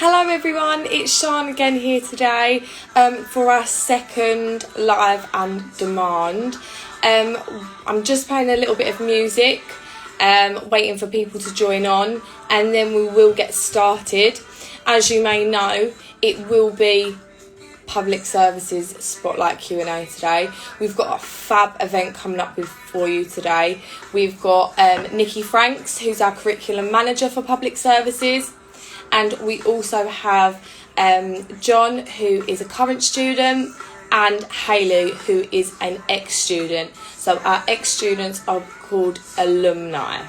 Hello everyone, it's Sian again here today for our second live and demand. I'm just playing a little bit of music, waiting for people to join on, and then we will get started. As you may know, it will be Public Services Spotlight Q&A today. We've got a fab event coming up for you today. We've got Nikki Franks, who's our curriculum manager for Public Services. And we also have John, who is a current student, and Hailey, who is an ex-student. So our ex-students are called alumni.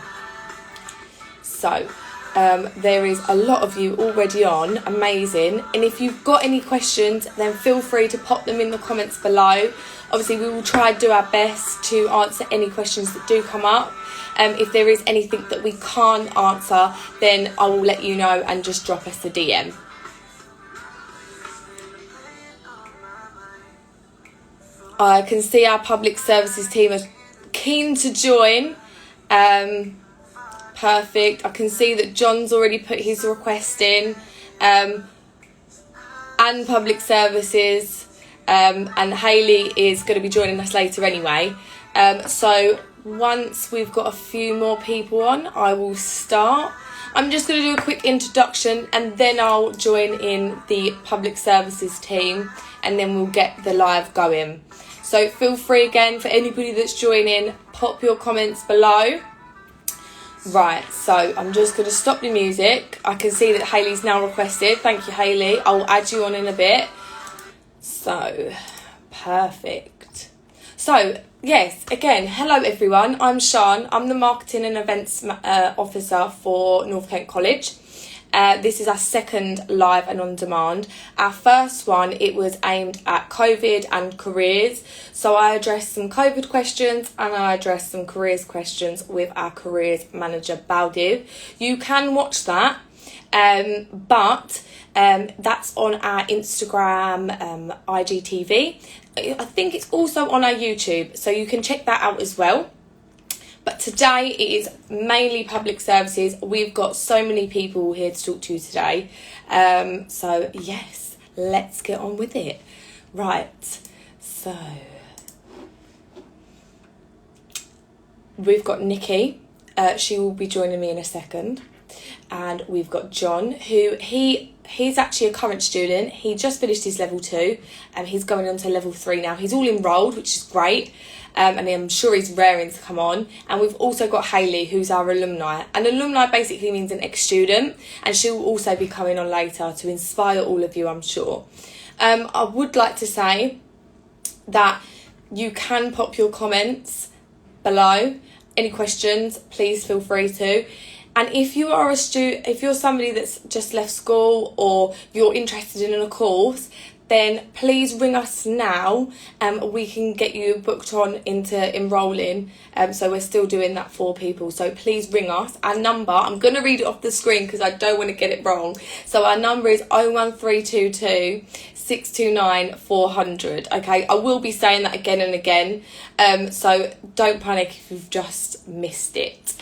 So there is a lot of you already on, amazing. And if you've got any questions, then feel free to pop them in the comments below. Obviously, we will try and do our best to answer any questions that do come up. If there is anything that we can't answer, then I will let you know and just drop us a DM. I can see our Public Services team are keen to join. Perfect. I can see that John's already put his request in. And Public Services. And Hailey is going to be joining us later anyway. So once we've got a few more people on, I will start. I'm just going to do a quick introduction and then I'll join in the Public Services team and then we'll get the live going. So feel free again for anybody that's joining, pop your comments below. Right, so I'm just going to stop the music. I can see that Hailey's now requested. Thank you, Hailey. I'll add you on in a bit. So, perfect. So, yes, again, hello everyone. I'm Sian. I'm the Marketing and Events Officer for North Kent College. This is our second live and on demand. Our first one, it was aimed at COVID and careers. So I addressed some COVID questions and I addressed some careers questions with our careers manager, Baldiv. You can watch that, but that's on our Instagram, IGTV. I think it's also on our YouTube, so you can check that out as well. But today it is mainly Public Services. We've got so many people here to talk to you today. So yes, let's get on with it. Right, so we've got Nikki. She will be joining me in a second. And we've got John, who he's actually a current student. He just finished his level 2 and he's going on to level 3 now. He's all enrolled, which is great. And I'm sure he's raring to come on. And we've also got Hailey, who's our alumni. And alumni basically means an ex-student. And she'll also be coming on later to inspire all of you, I'm sure. I would like to say that you can pop your comments below. Any questions, please feel free to. And if you are if you're somebody that's just left school or you're interested in a course, then please ring us now and we can get you booked on into enrolling. So we're still doing that for people. So please ring us. Our number, I'm going to read it off the screen because I don't want to get it wrong. So our number is 01322 629 400. Okay, I will be saying that again and again. So don't panic if you've just missed it.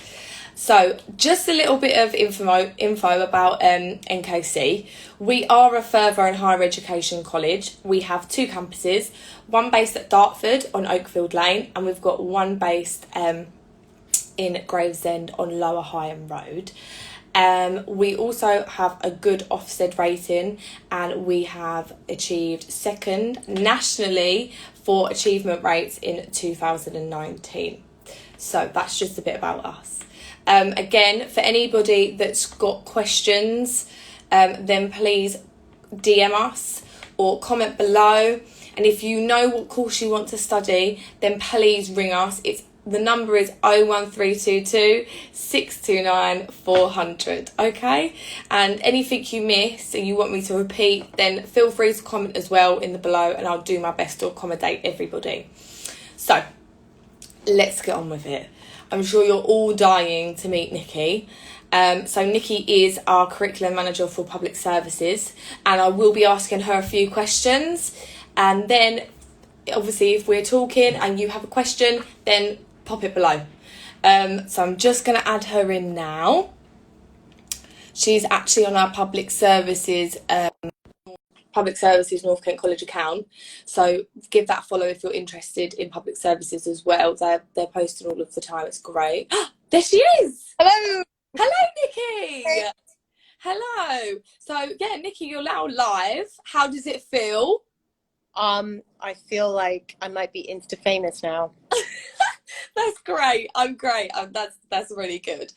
So just a little bit of info about NKC. We are a further and higher education college. We have 2 campuses, one based at Dartford on Oakfield Lane, and we've got one based in Gravesend on Lower Higham Road. We also have a good Ofsted rating and we have achieved 2nd nationally for achievement rates in 2019. So that's just a bit about us. Again, for anybody that's got questions, then please DM us or comment below. And if you know what course you want to study, then please ring us. The number is 01322 629 400, okay? And anything you miss and you want me to repeat, then feel free to comment as well in the below and I'll do my best to accommodate everybody. So, let's get on with it. I'm sure you're all dying to meet Nikki. So Nikki is our curriculum manager for Public Services and I will be asking her a few questions. And then, obviously, if we're talking and you have a question, then pop it below. So I'm just going to add her in now. She's actually on our public services North Kent College account. So give that a follow if you're interested in public services as well. They're posting all of the time. It's great. There she is. Hello. Hello, Nikki. Hello. So yeah, Nikki, you're now live. How does it feel? I feel like I might be Insta famous now. That's great. I'm great. That's really good.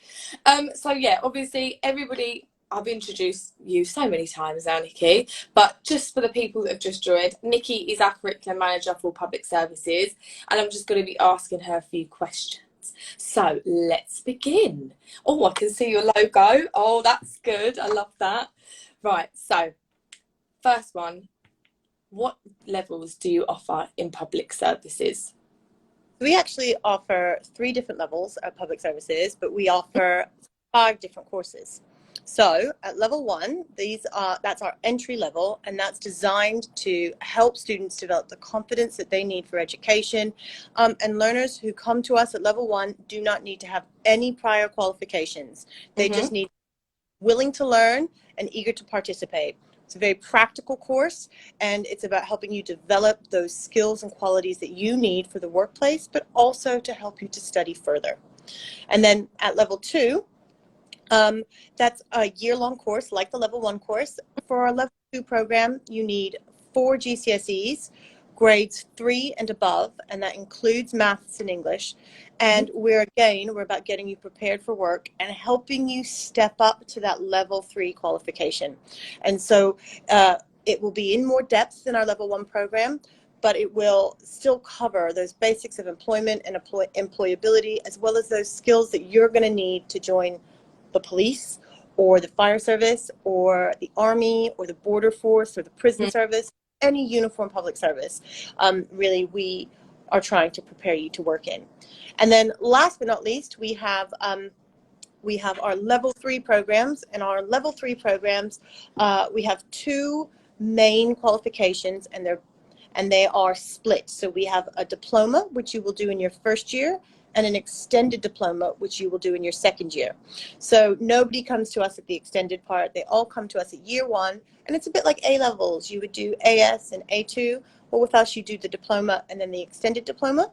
So yeah, obviously everybody. I've introduced you so many times now, Nikki, but just for the people that have just joined, Nikki is our curriculum manager for public services, and I'm just going to be asking her a few questions. So let's begin. Oh, I can see your logo. Oh, that's good. I love that. Right. So first one, what levels do you offer in public services? We actually offer 3 different levels of public services, but we offer 5 different courses. So at level 1, that's our entry level, and that's designed to help students develop the confidence that they need for education. And learners who come to us at level 1 do not need to have any prior qualifications. They just need willing to learn and eager to participate. It's a very practical course, and it's about helping you develop those skills and qualities that you need for the workplace, but also to help you to study further. And then at level 2, that's a year-long course like the level 1 course. For our level 2 program, you need 4 GCSEs, grades 3 and above, and that includes maths and English. And we're about getting you prepared for work and helping you step up to that level 3 qualification. And so it will be in more depth than our level 1 program, but it will still cover those basics of employment and employability, as well as those skills that you're going to need to join the police or the fire service or the army or the border force or the prison service, any uniform public service. Really, we are trying to prepare you to work in. And then last but not least, we have our level 3 programs. And our level 3 programs, we have 2 main qualifications, and they are split. So we have a diploma, which you will do in your first year, and an extended diploma, which you will do in your second year. So nobody comes to us at the extended part. They all come to us at year 1, and it's a bit like A-levels. You would do AS and A2, but with us you do the diploma and then the extended diploma.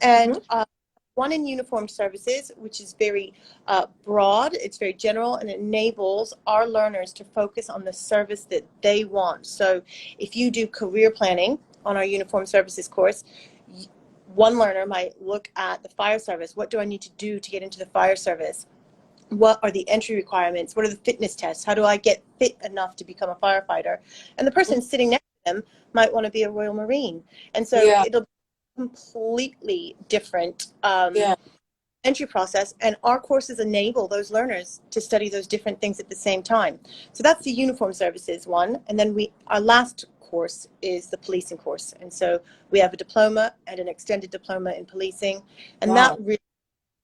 And one in uniformed services, which is very broad, it's very general, and it enables our learners to focus on the service that they want. So if you do career planning on our uniformed services course, one learner might look at the fire service. What do I need to do to get into the fire service? What are the entry requirements? What are the fitness tests? How do I get fit enough to become a firefighter? And the person sitting next to them might want to be a Royal Marine. And so it'll be a completely different entry process, and our courses enable those learners to study those different things at the same time. So that's the uniform services one. And then our last course is the policing course. And so we have a diploma and an extended diploma in policing, and that really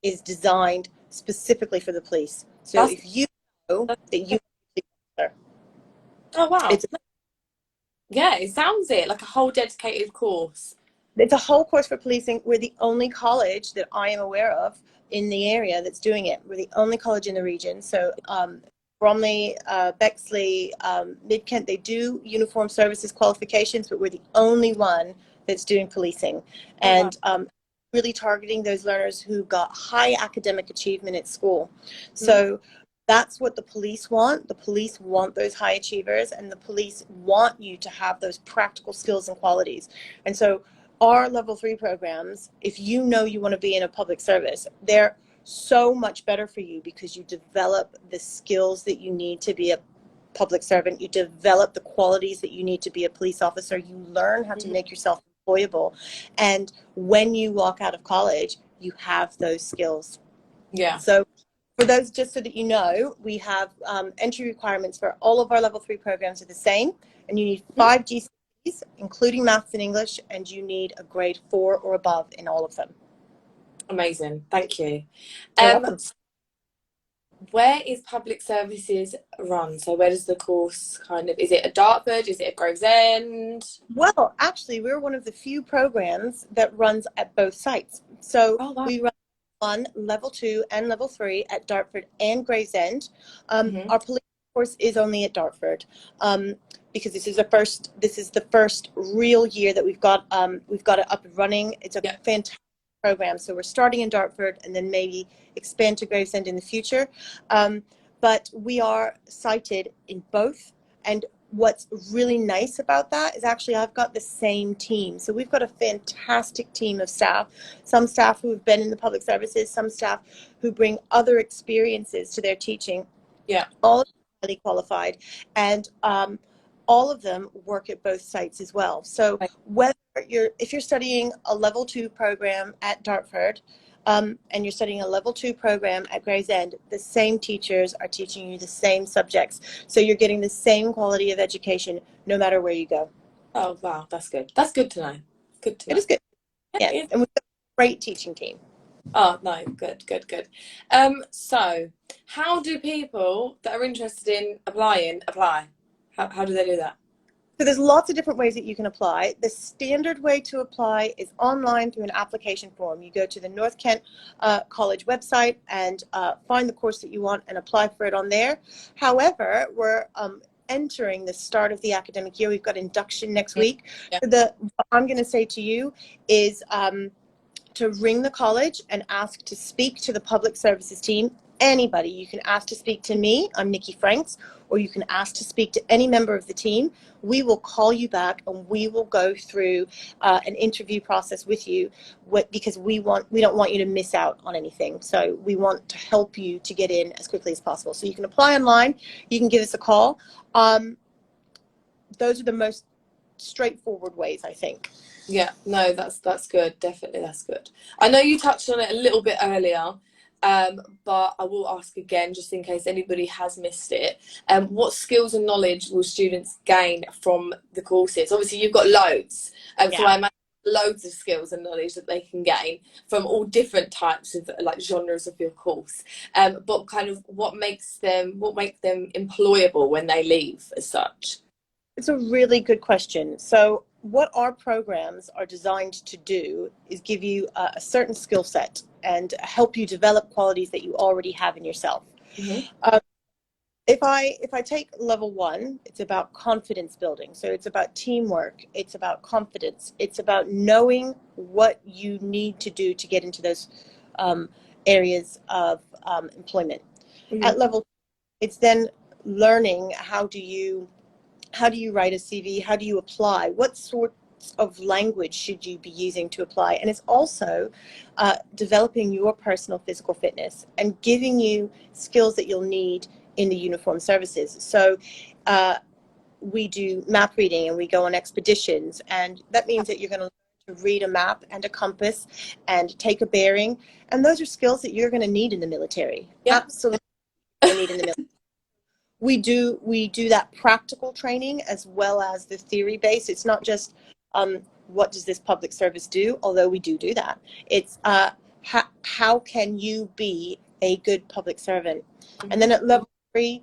is designed specifically for the police. So if you know that you oh wow, yeah, it sounds like a whole dedicated course. It's a whole course for policing. We're the only college that I am aware of in the area that's doing it. We're the only college in the region. So Bromley, Bexley, Mid-Kent, they do uniform services qualifications, but we're the only one that's doing policing. And really targeting those learners who got high academic achievement at school. So that's what the police want. The police want those high achievers, and the police want you to have those practical skills and qualities. And so our level 3 programs, if you know you want to be in a public service, they're so much better for you because you develop the skills that you need to be a public servant. You develop the qualities that you need to be a police officer. You learn how to make yourself employable. And when you walk out of college, you have those skills. Yeah. So for those, just so that you know, we have entry requirements for all of our level 3 programs are the same. And you need 5 GCSEs, including maths and English, and you need a grade 4 or above in all of them. Amazing. Thank you. You're where is public services run? So where does the course is it at Dartford? Is it at Gravesend? Well, actually, we're one of the few programs that runs at both sites. So we run on level 2 and level 3 at Dartford and Gravesend. Our police course is only at Dartford, because this is the first real year that we've got it up and running. It's a fantastic program. So we're starting in Dartford and then maybe expand to Gravesend in the future. But we are cited in both. And what's really nice about that is actually I've got the same team. So we've got a fantastic team of staff, some staff who have been in the public services, some staff who bring other experiences to their teaching. Yeah. All highly qualified, and all of them work at both sites as well. So whether if you're studying a level 2 program at Dartford, and you're studying a level 2 program at Gravesend, the same teachers are teaching you the same subjects. So you're getting the same quality of education no matter where you go. Oh, wow. That's good. That's good to know. Good to know. It is good. Yeah. And we've got a great teaching team. Oh, no. Good, good, good. So how do people that are interested in apply? How do they do that? So there's lots of different ways that you can apply. The standard way to apply is online through an application form. You go to the North Kent College website and find the course that you want and apply for it on there. However, we're entering the start of the academic year. We've got induction next week. Yeah. So what I'm going to say to you is to ring the college and ask to speak to the public services team. Anybody. You can ask to speak to me, I'm Nikki Franks, or you can ask to speak to any member of the team. We will call you back and we will go through an interview process with you, because we don't want you to miss out on anything. So we want to help you to get in as quickly as possible. So you can apply online, you can give us a call. Those are the most straightforward ways, I think. Yeah, no, that's good. Definitely, that's good. I know you touched on it a little bit earlier, but I will ask again just in case anybody has missed it. What skills and knowledge will students gain from the courses? Obviously, you've got loads, so I imagine loads of skills and knowledge that they can gain from all different types of like genres of your course. But kind of what makes them employable when they leave as such? It's a really good question. So what our programs are designed to do is give you a certain skill set and help you develop qualities that you already have in yourself. Mm-hmm. If I take level 1, it's about confidence building. So it's about teamwork. It's about confidence. It's about knowing what you need to do to get into those areas of employment. Mm-hmm. At level 2, it's then learning how do you write a CV? How do you apply? What sorts of language should you be using to apply? And it's also developing your personal physical fitness and giving you skills that you'll need in the uniformed services. So we do map reading and we go on expeditions, and that means that you're going to learn to read a map and a compass and take a bearing. And those are skills that you're going to need in the military. Yep. Absolutely need in the military. We do that practical training as well as the theory base. It's not just what does this public service do, although we do that. It's how can you be a good public servant? Mm-hmm. And then at level 3,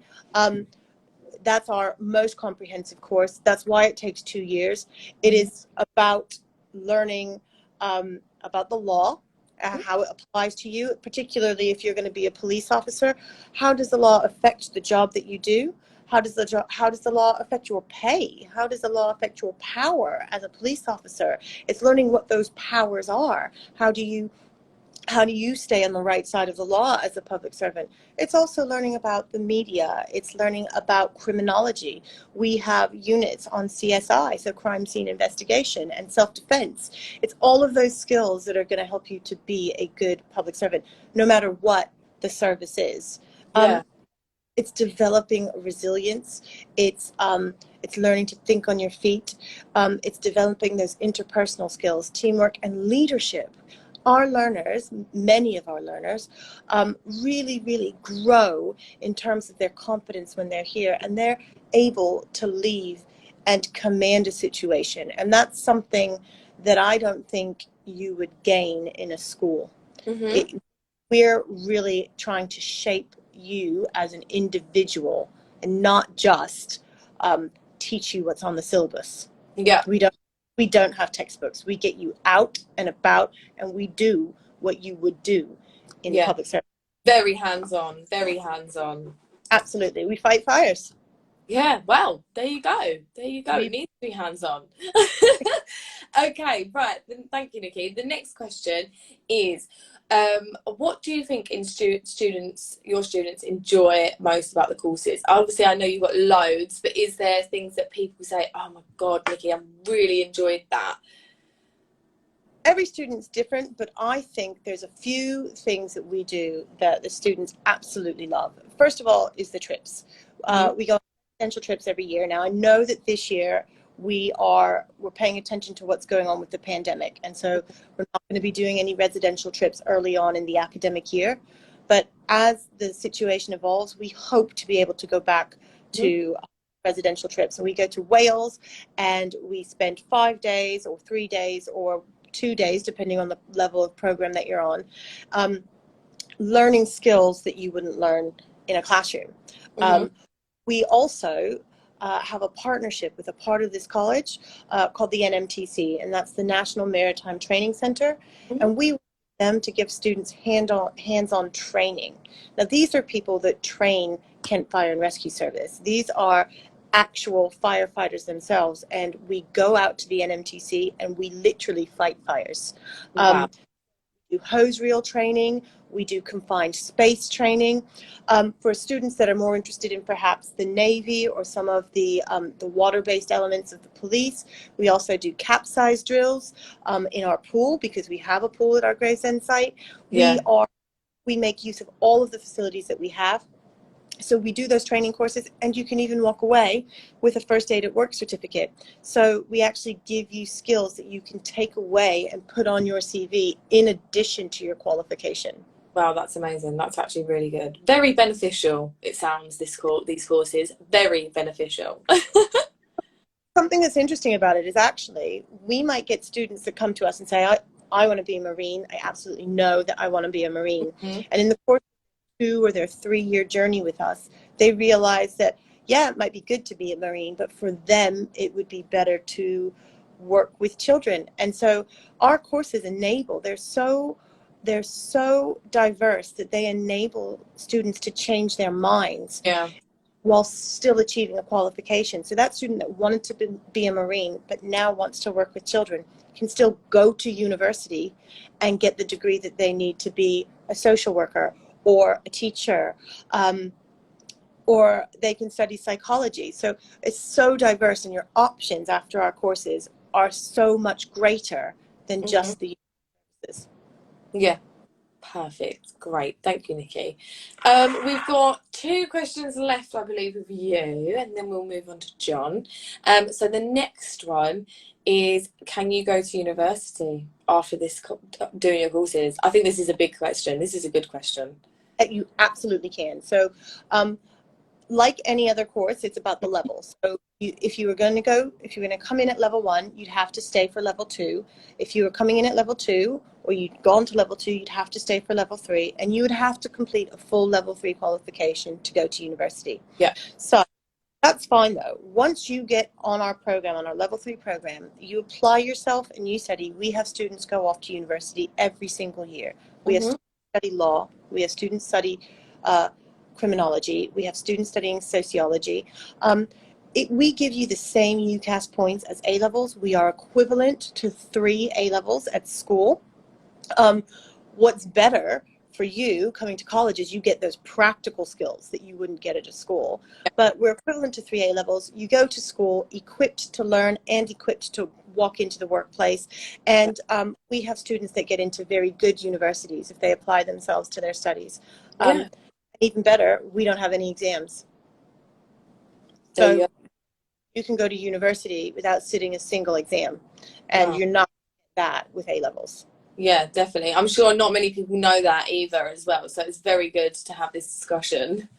that's our most comprehensive course. That's why it takes 2 years. It is about learning about the law, how it applies to you, particularly if you're going to be a police officer. How does the law affect the job that you do? How does the law affect your pay? How does the law affect your power as a police officer? It's learning what those powers are. How do you stay on the right side of the law as a public servant? It's also learning about the media. It's learning about criminology. We have units on CSI, so crime scene investigation and self-defense. It's all of those skills that are going to help you to be a good public servant, no matter what the service is. Yeah. It's developing resilience. It's learning to think on your feet. It's developing those interpersonal skills, teamwork and leadership. Our learners, many of our learners, really, really grow in terms of their confidence when they're here, and they're able to leave and command a situation. And that's something that I don't think you would gain in a school. Mm-hmm. We're really trying to shape you as an individual and not just teach you what's on the syllabus. Yeah. We don't have textbooks. We get you out and about, and we do what you would do in public service. Very hands-on, very hands-on. Absolutely. We fight fires. Yeah, well, there you go. There you go. It We needs to be hands-on. Okay, right. Then thank you, Nikki. The next question is, what do you think in your students enjoy most about the courses? Obviously, I know you've got loads, but is there things that people say, "Oh my God, Nikki, I really enjoyed that"? Every student's different, but I think there's a few things that we do that the students absolutely love. First of all is the trips. Mm-hmm. We go on residential trips every year. Now I know that this year we're paying attention to what's going on with the pandemic, and so we're not going to be doing any residential trips early on in the academic year. But as the situation evolves, we hope to be able to go back to residential trips. And we go to Wales and we spend 5 days or 3 days or 2 days, depending on the level of program that you're on, learning skills that you wouldn't learn in a classroom. Mm-hmm. We also have a partnership with a part of this college called the NMTC, and that's the National Maritime Training Center. Mm-hmm. And we want them to give students hands-on training. Now, these are people that train Kent Fire and Rescue Service. These are actual firefighters themselves, and we go out to the NMTC and we literally fight fires. Wow. Do hose reel training, we do confined space training. For students that are more interested in perhaps the Navy or some of the water-based elements of the police, we also do capsize drills in our pool, because we have a pool at our Gravesend site. Yeah. We make use of all of the facilities that we have. So we do those training courses, and you can even walk away with a first aid at work certificate. So we actually give you skills that you can take away and put on your CV in addition to your qualification. Wow, that's amazing. That's actually really good. Very beneficial, it sounds, these courses. Very beneficial. Something that's interesting about it is actually we might get students that come to us and say, I want to be a Marine. I absolutely know that I want to be a Marine. Mm-hmm. And in the course of 2 or their 3-year journey with us, they realize that, yeah, it might be good to be a Marine, but for them, it would be better to work with children. And so our courses enable, they're so diverse that they enable students to change their minds Yeah. while still achieving a qualification. So that student that wanted to be a Marine but now wants to work with children can still go to university and get the degree that they need to be a social worker or a teacher, or they can study psychology. So it's so diverse, and your options after our courses are so much greater than Mm-hmm. just the universities. Yeah. Perfect. Great. Thank you, Nikki. We've got 2 questions left, I believe, with you, and then we'll move on to John. So the next one is, can you go to university after this doing your courses? I think this is a big question. This is a good question. You absolutely can. So like any other course, it's about the levels. So if you were going to come in at level 1, you'd have to stay for level 2. If you were coming in at level 2, or you'd gone to level 2, you'd have to stay for level 3, and you would have to complete a full level 3 qualification to go to university. Yeah. So that's fine though. Once you get on our program, on our level 3 program, you apply yourself and you study. We have students go off to university every single year. We have students study law. We have students study criminology. We have students studying sociology. We give you the same UCAS points as A-levels. We are equivalent to 3 A-levels at school. What's better for you coming to college is you get those practical skills that you wouldn't get at a school. But we're equivalent to 3 A-levels. You go to school equipped to learn and equipped to walk into the workplace. And we have students that get into very good universities if they apply themselves to their studies. Yeah. Even better, we don't have any exams. There you So go. you can go to university without sitting a single exam, and Wow. you're not that with A-levels. Yeah, definitely. I'm sure not many people know that either as well. So it's very good to have this discussion.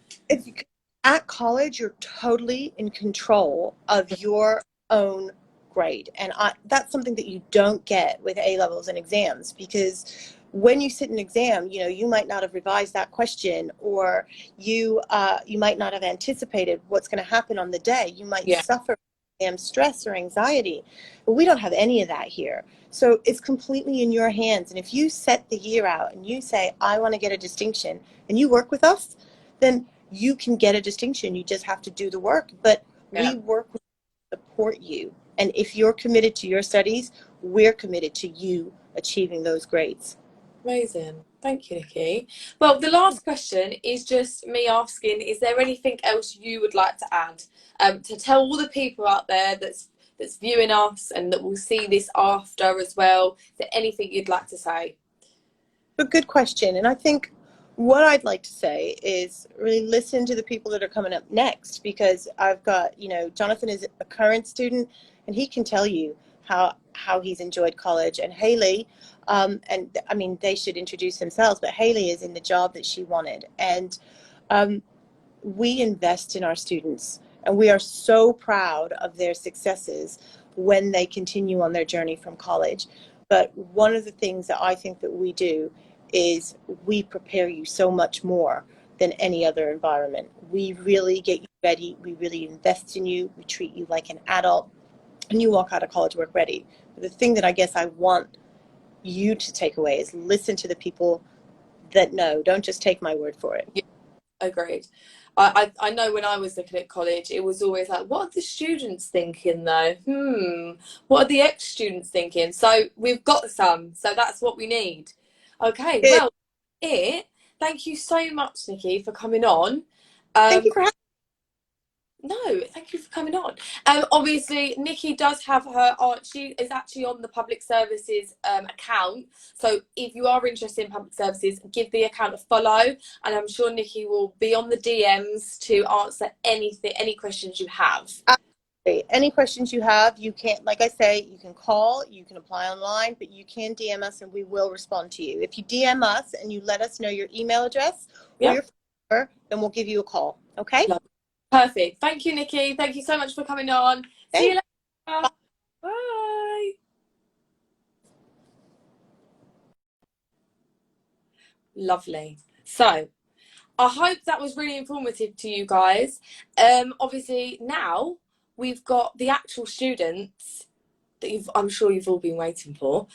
At college, you're totally in control of your own grade. And that's something that you don't get with A-levels and exams, because when you sit an exam, you might not have revised that question, or you might not have anticipated what's going to happen on the day. You might Yeah. suffer from stress or anxiety. But we don't have any of that here. So it's completely in your hands. And if you set the year out and you say, I want to get a distinction, and you work with us, then you can get a distinction. You just have to do the work. But Yeah. we work with support you. And if you're committed to your studies, we're committed to you achieving those grades. Amazing. Thank you, Nikki. Well, the last question is just me asking, is there anything else you would like to add to tell all the people out there that's viewing us and that will see this after as well? Is there anything you'd like to say? A good question. And I think what I'd like to say is really listen to the people that are coming up next, because I've got, Jonathan is a current student and he can tell you how he's enjoyed college. And Hailey, and I mean, they should introduce themselves, but Hailey is in the job that she wanted. And we invest in our students and we are so proud of their successes when they continue on their journey from college. But one of the things that I think that we do is we prepare you so much more than any other environment. We really get you ready. We really invest in you. We treat you like an adult, and you walk out of college work ready. But the thing that I guess I want you to take away is listen to the people that know. Don't just take my word for it. Yeah, agreed. I know when I was looking at college, it was always like, what are the students thinking though? What are the ex-students thinking? So we've got some, so that's what we need. Okay, well, thank you so much, Nikki, for coming on. Thank you for having No, thank you for coming on. Obviously, Nikki does have her art. She is actually on the public services account. So if you are interested in public services, give the account a follow. And I'm sure Nikki will be on the DMs to answer any questions you have. Any questions you have, you can, like I say, you can call, you can apply online, but you can DM us and we will respond to you. If you DM us and you let us know your email address or your phone number, then we'll give you a call. Okay? Perfect. Thank you, Nikki. Thank you so much for coming on. See you later. Bye. Bye. Lovely. So, I hope that was really informative to you guys. Obviously, now we've got the actual students that I'm sure you've all been waiting for.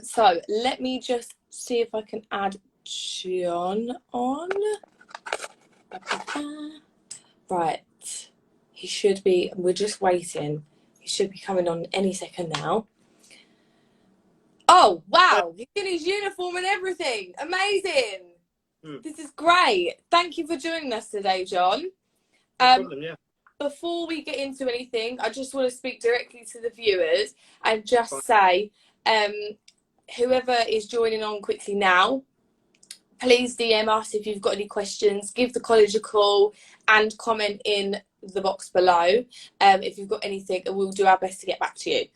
So let me just see if I can add John on. Right. He should be, we're just waiting. He should be coming on any second now. Oh, wow. He's in his uniform and everything. Amazing. This is great. Thank you for joining us today, John. No problem, yeah. Before we get into anything, I just want to speak directly to the viewers and just say, whoever is joining on quickly now, please DM us if you've got any questions, give the college a call and comment in the box below if you've got anything, and we'll do our best to get back to you.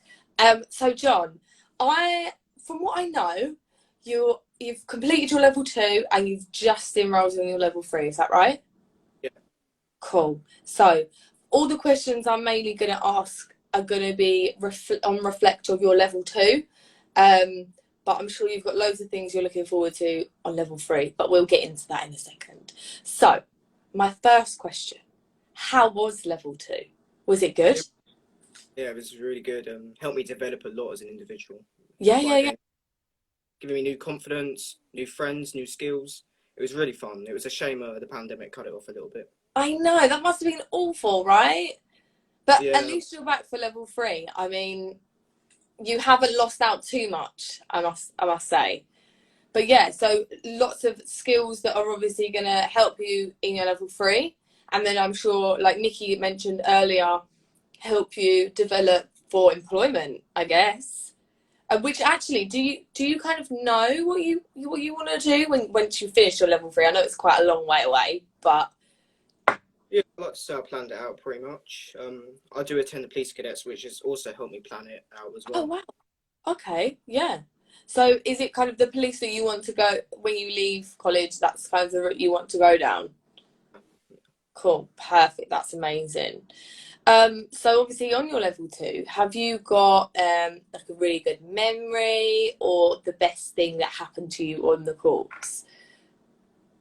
So John, from what I know, you've completed your level 2 and you've just enrolled in your level 3, is that right? Yeah. Cool. So all the questions I'm mainly going to ask are going to be on reflect of your level 2. But I'm sure you've got loads of things you're looking forward to on level 3, but we'll get into that in a second. So my first question, how was level 2? Was it good? Yeah, it was really good. Helped me develop a lot as an individual. Yeah. Giving me new confidence, new friends, new skills. It was really fun. It was a shame the pandemic cut it off a little bit. I know, that must have been awful, right? But yeah. At least you're back for level 3. I mean, you haven't lost out too much, I must say. But yeah, so lots of skills that are obviously going to help you in your level 3. And then I'm sure, like Nikki mentioned earlier, help you develop for employment, I guess. Which actually, do you kind of know what you want to do once you finish your level 3? I know it's quite a long way away, but yeah, like to say I planned it out pretty much. I do attend the police cadets, which has also helped me plan it out as well. oh wow, okay, yeah. So is it kind of the police that you want to go when you leave college? That's kind of the route you want to go down. Cool, perfect. That's amazing. So obviously on your level 2, have you got like a really good memory or the best thing that happened to you on the course?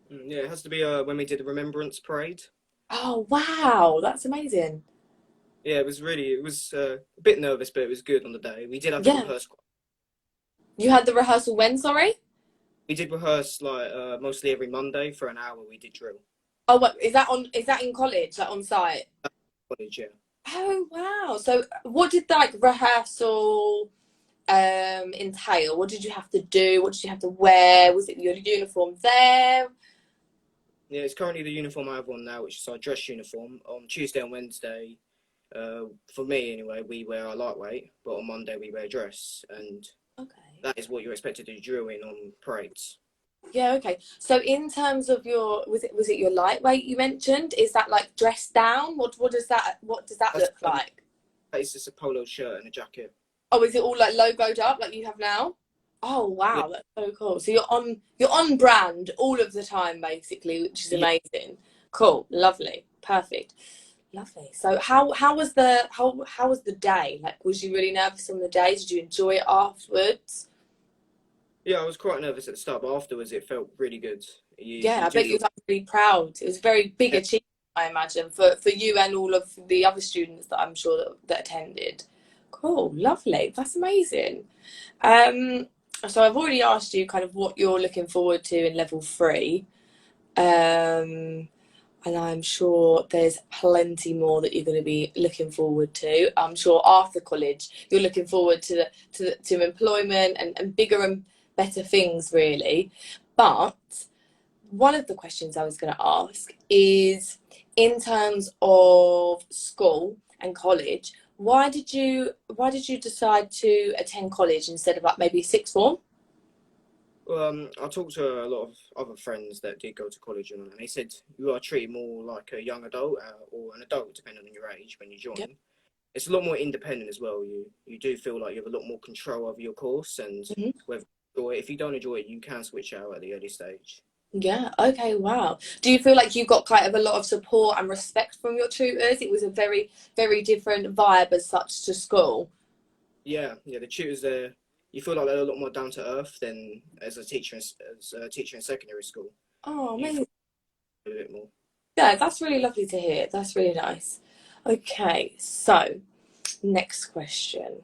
Yeah, it has to be when we did the Remembrance Parade. Oh wow, that's amazing. Yeah, it was a bit nervous, but it was good on the day. We did have to rehearse. You had the rehearsal when, sorry? We did rehearse like mostly every Monday for an hour. We did drill. Oh, what is that on? Is that in college, like on site? College, yeah. Oh wow! So, what did like rehearsal entail? What did you have to do? What did you have to wear? Was it your uniform there? Yeah, it's currently the uniform I have on now, which is our dress uniform. On Tuesday and Wednesday, for me anyway, we wear our lightweight, but on Monday we wear dress, and Okay. that is what you're expected to do drilling on parades. Yeah, okay. So in terms of your was it your lightweight you mentioned? Is that like dressed down? What does that That's look like? it's just a polo shirt and a jacket. Oh, is it all like logoed up like you have now? Oh Yeah, wow, that's so cool. So you're on brand all of the time basically, which is yeah, amazing. Cool, lovely, perfect. Lovely. So how was the day? Like was you really nervous on the day? Did you enjoy it afterwards? yeah. I was quite nervous at the start, but afterwards it felt really good. Yeah, You I do bet you feel was like, really proud. It was a very big yeah, achievement, I imagine, for you and all of the other students that I'm sure that attended. Cool, lovely. That's amazing. Um, so I've already asked you kind of what you're looking forward to in level three. Um, and I'm sure there's plenty more that you're going to be looking forward to. I'm sure after college you're looking forward to employment and bigger and better things really. But one of the questions I was going to ask is in terms of school and college, why did you decide to attend college instead of like maybe sixth form? I talked to a lot of other friends that did go to college, and they said you are treated more like a young adult or an adult, depending on your age when you Yep. join. It's a lot more independent as well. You do feel like you have a lot more control over your course, and Hmm. whether or if you don't enjoy it, you can switch out at the early stage. Yeah. Okay. Wow. Do you feel like you got kind of a lot of support and respect from your tutors? It was a very, very different vibe as such to school. Yeah, yeah. The tutors there, you feel like they're a lot more down to earth than as a teacher in secondary school. Oh, You feel amazing. a bit more. Yeah, that's really lovely to hear. That's really nice. Okay. So, next question.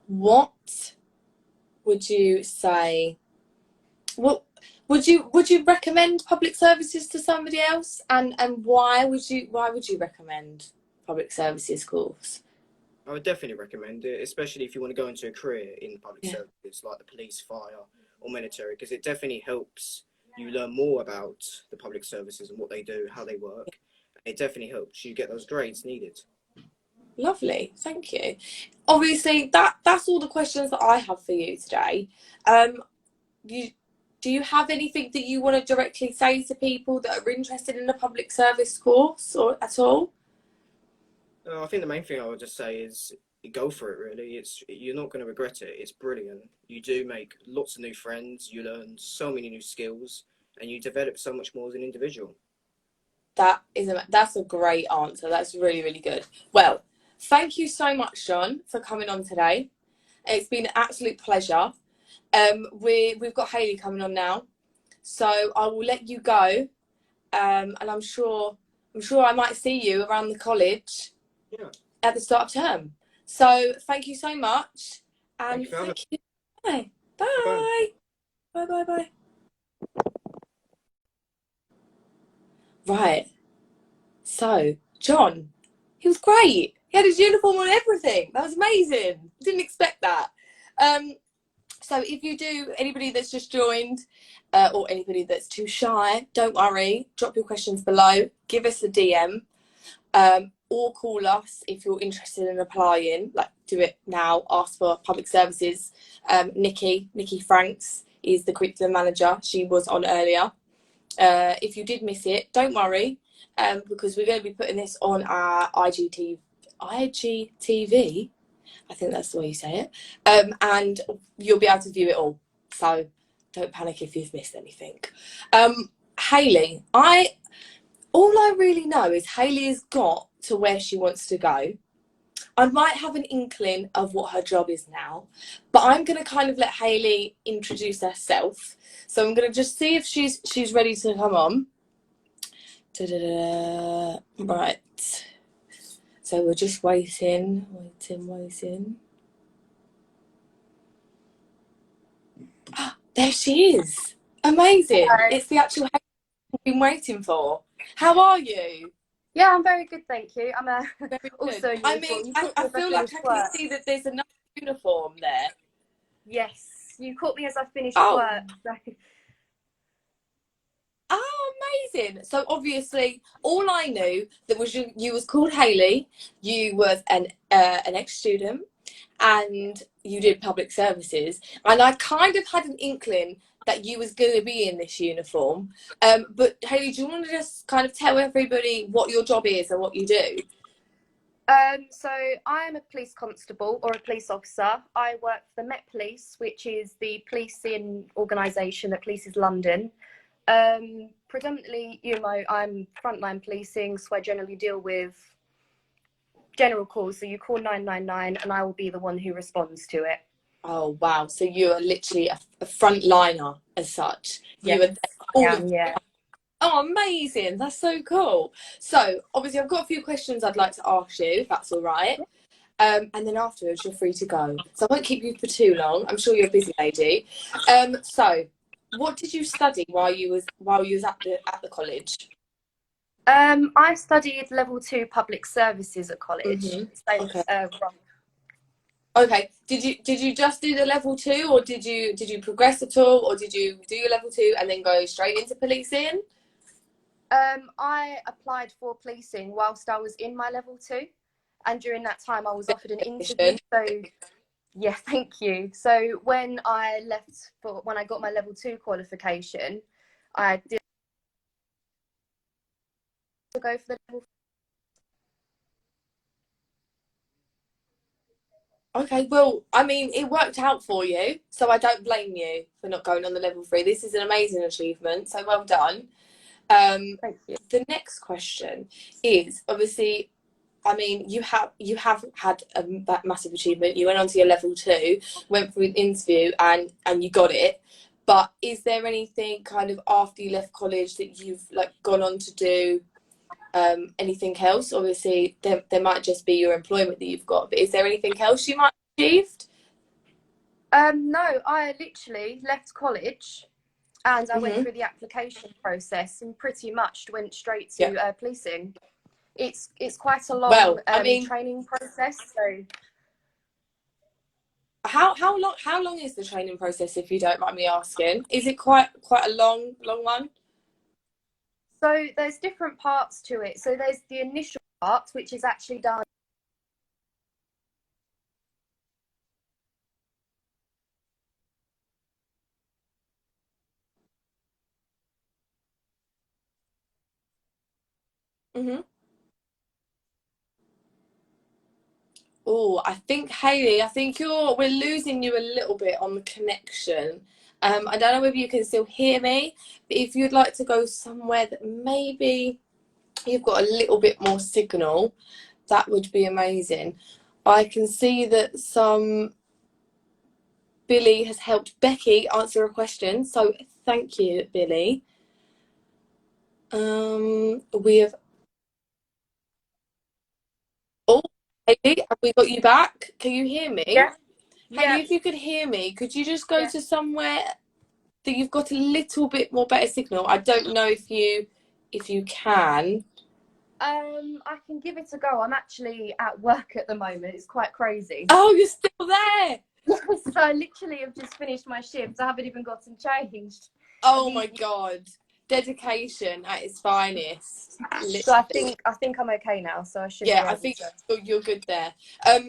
What would you say? What would you recommend public services to somebody else? And why would you recommend public services course? I would definitely recommend it, especially if you want to go into a career in public Yeah. services like the police, fire, or military, because it definitely helps you learn more about the public services and what they do, how they work. It definitely helps you get those grades needed. Lovely, thank you. Obviously, that's all the questions that I have for you today. Um, you do you have anything that you want to directly say to people that are interested in a public service course or at all? I think the main thing I would just say is go for it. Really, you're not going to regret it. It's brilliant. You do make lots of new friends. You learn so many new skills, and you develop so much more as an individual. That's a great answer. That's really, really good. Well, thank you so much, John, for coming on today. It's been an absolute pleasure. We've got Hailey coming on now, so I will let you go. And I'm sure I might see you around the college Yeah. at the start of term. So thank you so much, Thank and you for having thank you. Bye. me. Bye. Bye. Bye. Bye. Bye. Right. So John, he was great. He had his uniform on and everything. That was amazing. Didn't expect that. Um, So if you do, anybody that's just joined or anybody that's too shy, don't worry. Drop your questions below. Give us a DM or call us if you're interested in applying. Like, do it now. Ask for public services. Nikki Franks is the curriculum manager. She was on earlier. If you did miss it, don't worry because we're going to be putting this on our IGTV. I think that's the way you say it. And you'll be able to view it all. So don't panic if you've missed anything. Hailey, all I really know is Hailey has got to where she wants to go. I might have an inkling of what her job is now, but I'm going to kind of let Hailey introduce herself. So I'm going to just see if she's ready to come on. Da-da-da. Right. So we're just waiting. There she is. Amazing. Hi. It's the actual. been waiting for. How are you? Yeah, I'm very good, thank you. I'm Very also good. I uniform. mean, You I caught me as I feel like finished I can work. see that there's another uniform there. Yes, you caught me as I finished Oh, work. So. oh, amazing. So obviously, all I knew that was you was called Hailey, you was an ex-student, and you did public services. And I kind of had an inkling that you was going to be in this uniform. But Hailey, do you want to just kind of tell everybody what your job is and what you do? So I am a police constable or a police officer. I work for the Met Police, which is the policing organisation that polices London. Predominantly, I'm frontline policing, so I generally deal with general calls. So you call 999 and I will be the one who responds to it. Oh, wow. So you are literally a frontliner as such. You Yes, are all I of. am, yeah. Oh, amazing. That's so cool. So, obviously, I've got a few questions I'd like to ask you, if that's all right. And then afterwards, you're free to go. So, I won't keep you for too long. I'm sure you're a busy lady. So, what did you study while you was at the college? I studied level 2 public services at college. Mm-hmm. So, Okay. from Okay. Did you just do the level 2, or did you progress at all, or did you do your level 2 and then go straight into policing? I applied for policing whilst I was in my level 2, and during that time I was offered an interview. So yeah, thank you. So when I got my level 2 qualification, I did go for the level. Okay, well, I mean, it worked out for you, so I don't blame you for not going on the level 3. This is an amazing achievement, so well done. Thank you. The next question is, obviously, I mean, you have had a massive achievement. You went on to your level 2, went through an interview, and you got it. But is there anything kind of after you left college that you've like gone on to do? Anything else? Obviously, there might just be your employment that you've got, but is there anything else you might have achieved? No, I literally left college and I went Mm-hmm. through the application process and pretty much went straight Yeah. to policing. It's quite a long Well, I mean, training process. So how long is the training process, if you don't mind me asking? Is it quite a long one? so there's different parts to it. So there's the initial part, which is actually done. Mm-hmm. Oh, I think Hailey, we're losing you a little bit on the connection. I don't know whether you can still hear me, but if you'd like to go somewhere that maybe you've got a little bit more signal, that would be amazing. I can see that Billy has helped Becky answer a question, so thank you, Billy. We have. Oh, Hailey, have we got you back? Can you hear me? Yeah. Hailey, Yeah. if you could hear me, could you just go Yeah. to somewhere that you've got a little bit more better signal? I don't know if you can. I can give it a go. I'm actually at work at the moment. It's quite crazy. Oh, you're still there. So I literally have just finished my shift. I haven't even gotten changed. Oh my God. Dedication at its finest. So Literally. I think I'm okay now. So I should be Yeah, I able think to. you're good there.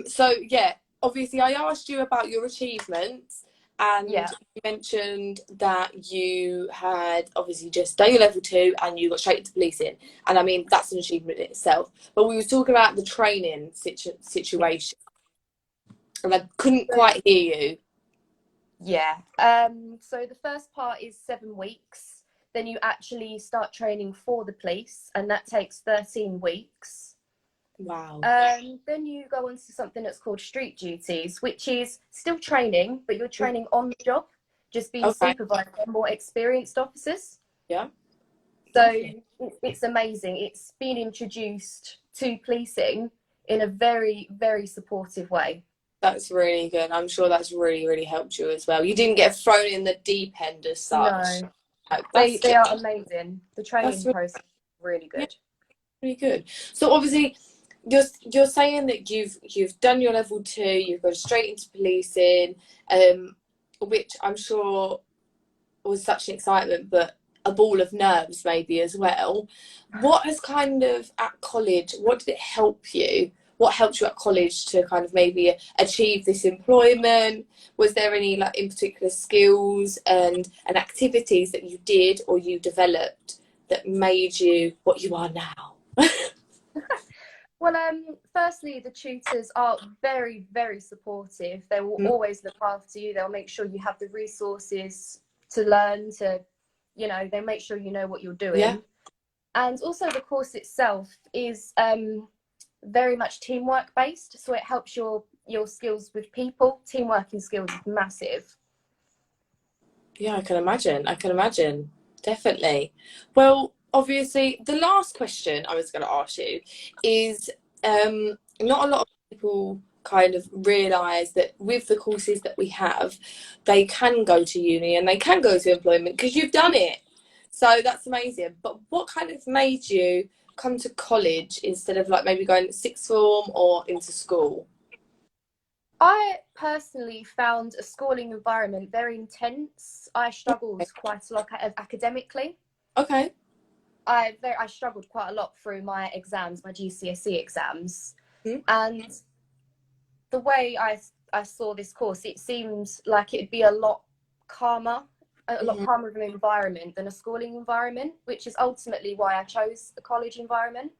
So yeah, obviously I asked you about your achievements, and Yeah. you mentioned that you had obviously just done your level 2 and you got straight into policing. And I mean, that's an achievement in itself. But we were talking about the training situation, and I couldn't quite hear you. Yeah. So the first part is 7 weeks. Then you actually start training for the police, and that takes 13 weeks. Wow. Then you go on to something that's called street duties, which is still training, but you're training on the job, just being supervised by more experienced officers. Yeah. So it's amazing. It's been introduced to policing in a very, very supportive way. That's really good. I'm sure that's really, really helped you as well. You didn't get thrown in the deep end as such. No. They are amazing. The training really, process is really good. really good. So obviously, you're saying that you've done your level 2, you've gone straight into policing, which I'm sure was such an excitement, but a ball of nerves maybe as well. What has kind of at college, what did it help you? What helped you at college to kind of maybe achieve this employment? Was there any like in particular skills and activities that you did or you developed that made you what you are now? Well, firstly, the tutors are very, very supportive. They will always look after you. They'll make sure you have the resources to learn, to, you know, they make sure you know what you're doing. Yeah. And also the course itself is very much teamwork based. So it helps your skills with people. Teamworking skills is massive. Yeah, I can imagine. Definitely. Well, obviously, the last question I was going to ask you is not a lot of people kind of realise that with the courses that we have, they can go to uni and they can go to employment because you've done it. So that's amazing. But what kind of made you come to college instead of like maybe going to sixth form or into school? I personally found a schooling environment very intense. I struggled quite a lot academically. Okay. I struggled quite a lot through my exams, my GCSE exams. Mm-hmm. And the way I saw this course, it seemed like it'd be a lot calmer of an environment than a schooling environment, which is ultimately why I chose the college environment.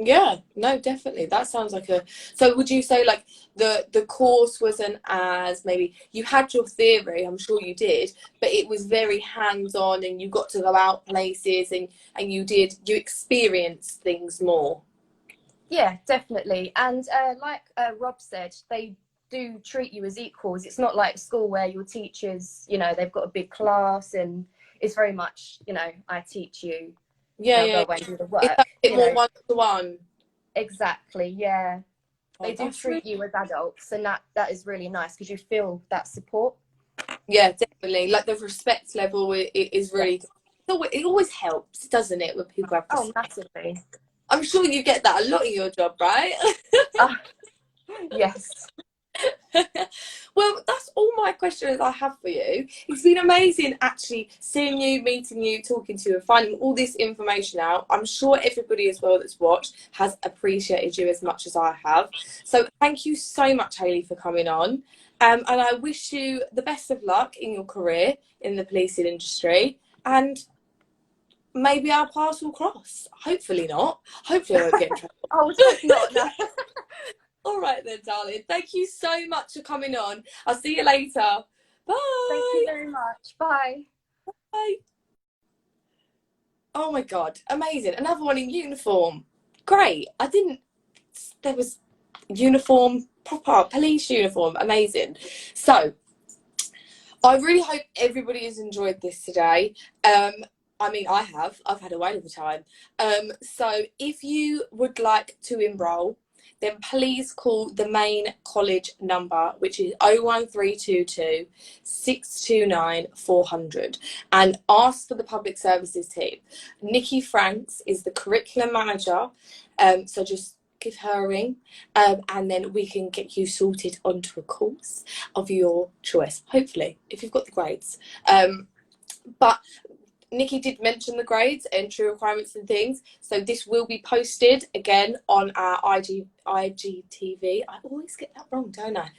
Yeah, no, definitely. That sounds like so would you say like the course wasn't as, maybe you had your theory, I'm sure you did, but it was very hands-on and you got to go out places and you experienced things more. Yeah, definitely. And like Rob said, they do treat you as equals. It's not like school where your teachers, you know, they've got a big class and it's very much, you know, I teach you. Go away and do the work. It's a bit more one-to-one. Exactly, yeah. They do That's treat you as adults, and that is really nice because you feel that support. Yeah, definitely. Like the respect level it is really Yes. So it always helps, doesn't it, when people have Oh, respect? massively. I'm sure you get that a lot in your job, right? Yes. Well, that's all my questions I have for you. It's been amazing actually seeing you, meeting you, talking to you and finding all this information out. I'm sure everybody as well that's watched has appreciated you as much as I have. So thank you so much, Hailey, for coming on. And I wish you the best of luck in your career in the policing industry, and maybe our paths will cross. Hopefully not. Hopefully I won't get in trouble. I would hope not, no. All right then, darling. Thank you so much for coming on. I'll see you later. Bye. Thank you very much. Bye. Bye. Oh my God, amazing. Another one in uniform. Great. There was uniform, proper police uniform. Amazing. So, I really hope everybody has enjoyed this today. I mean, I've had a wonderful time. So if you would like to enrol, then please call the main college number, which is 01322 629 400, and ask for the public services team. Nikki Franks is the curriculum manager, so just give her a ring, and then we can get you sorted onto a course of your choice, hopefully, if you've got the grades. But Nikki did mention the grades, entry requirements and things. So this will be posted again on our IGTV. I always get that wrong, don't I?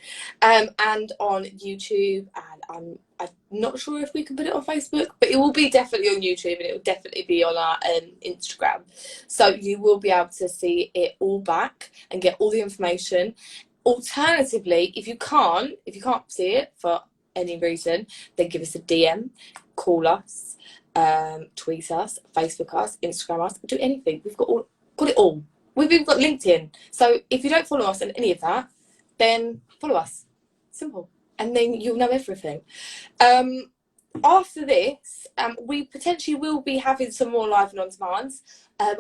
And on YouTube. And I'm not sure if we can put it on Facebook, but it will be definitely on YouTube and it will definitely be on our Instagram. So you will be able to see it all back and get all the information. Alternatively, if you can't see it for any reason, then give us a DM, call us, tweet us, Facebook us, Instagram us, do anything. We've got it all. We've even got LinkedIn. So if you don't follow us on any of that, then follow us. Simple. And then you'll know everything. After this, we potentially will be having some more live and on demands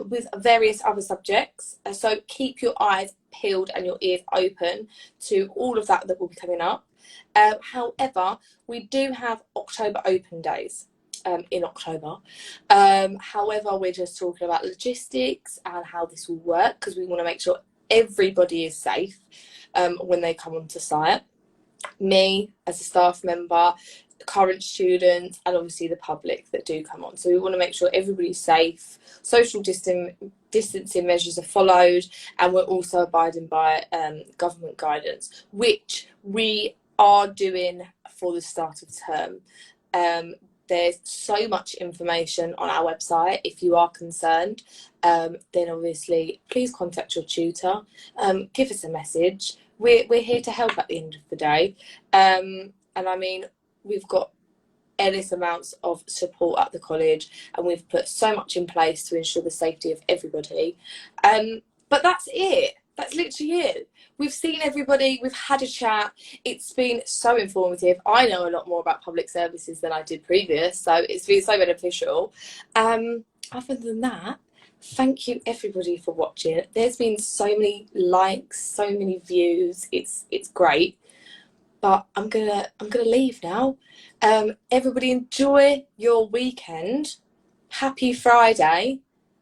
with various other subjects. So keep your eyes peeled and your ears open to all of that will be coming up. However, we do have October open days. in October. However, we're just talking about logistics and how this will work, because we want to make sure everybody is safe when they come onto site. Me as a staff member, current students, and obviously the public that do come on. So we want to make sure everybody's safe, social distancing measures are followed, and we're also abiding by government guidance, which we are doing for the start of term. There's so much information on our website. If you are concerned, then obviously please contact your tutor, give us a message. We're here to help at the end of the day. And I mean, we've got endless amounts of support at the college, and we've put so much in place to ensure the safety of everybody. But that's it. That's literally it. We've seen everybody, we've had a chat. It's been so informative. I know a lot more about public services than I did previous, so it's been so beneficial. Other than that, thank you everybody for watching. There's been so many likes, so many views. It's great. But I'm gonna leave now. Everybody enjoy your weekend. Happy Friday,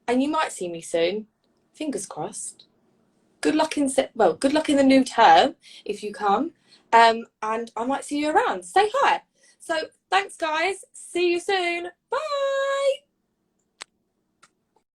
and you might see me soon. Fingers crossed. Good luck in the new term if you come. And I might see you around. Say hi. So thanks guys. See you soon. Bye.